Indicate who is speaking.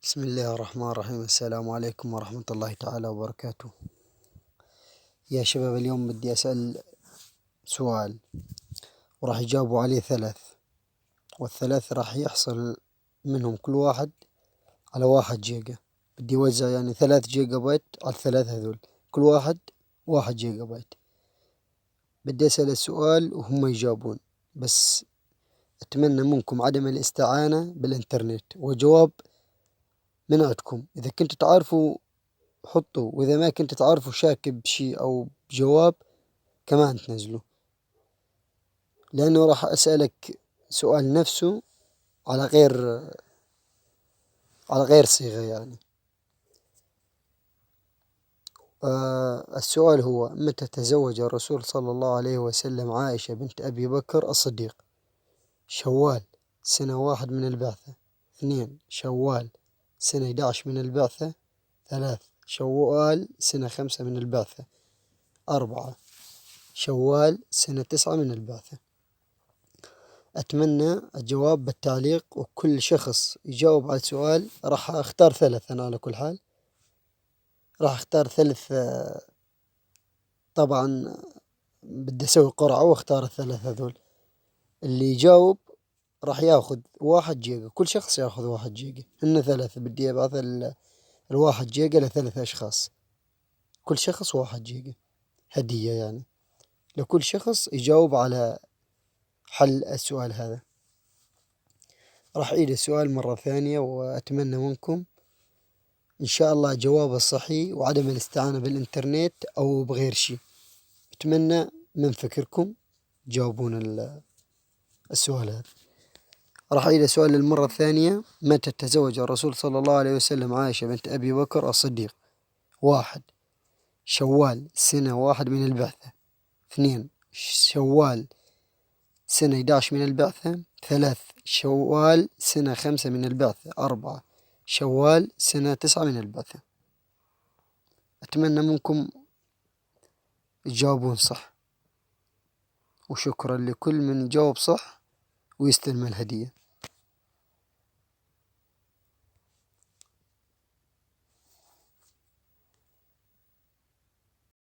Speaker 1: بسم الله الرحمن الرحيم. السلام عليكم ورحمة الله تعالى وبركاته. يا شباب، اليوم بدي أسأل سؤال وراح يجاوبوا عليه ثلاث، والثلاث راح يحصل منهم كل واحد على 1 جيجا. بدي أوزع يعني 3 جيجا بايت على الثلاث هذول، كل واحد 1 جيجا بايت. بدي أسأل السؤال وهم يجاوبون، بس أتمنى منكم عدم الاستعانة بالإنترنت، وجواب من عندكم. إذا كنتوا تعرفوا حطوا، وإذا ما كنت تعرفوا شاك بشي أو بجواب كمان تنزلوا، لأنه راح أسألك سؤال نفسه على غير صيغة يعني. السؤال هو: متى تزوج الرسول صلى الله عليه وسلم عائشة بنت أبي بكر الصديق؟ شوال سنة 1 من البعثة، 2 شوال سنة 11 من البعثة، 3 شوال سنة 5 من البعثة، 4 شوال سنة 9 من البعثة. أتمنى الجواب بالتعليق، وكل شخص يجاوب على السؤال راح أختار 3. أنا على كل حال راح أختار 3. طبعا بدي أسوي قرعة واختار ال3 هذول. اللي يجاوب راح ياخذ 1 جيجا، كل شخص ياخذ 1 جيجا. هن 3، بدي أبعث 1 جيجا ل3 أشخاص، كل شخص 1 جيجا هدية يعني، لكل شخص يجاوب على حل السؤال هذا. راح أعيد السؤال مرة ثانية، وأتمنى منكم إن شاء الله جواب الصحيح وعدم الاستعانة بالإنترنت أو بغير شيء. أتمنى من فكركم جاوبون السؤال هذا. راح أعيد السؤال للمرة الثانية: متى تزوج الرسول صلى الله عليه وسلم عائشة بنت أبي بكر الصديق؟ 1 شوال سنة 1 من البعثة، 2 شوال سنة 11 من البعثة، 3 شوال سنة 5 من البعثة، 4 شوال سنة 9 من البعثة. أتمنى منكم تجاوبون صح، وشكرا لكل من جاوب صح ويستلم الهدية.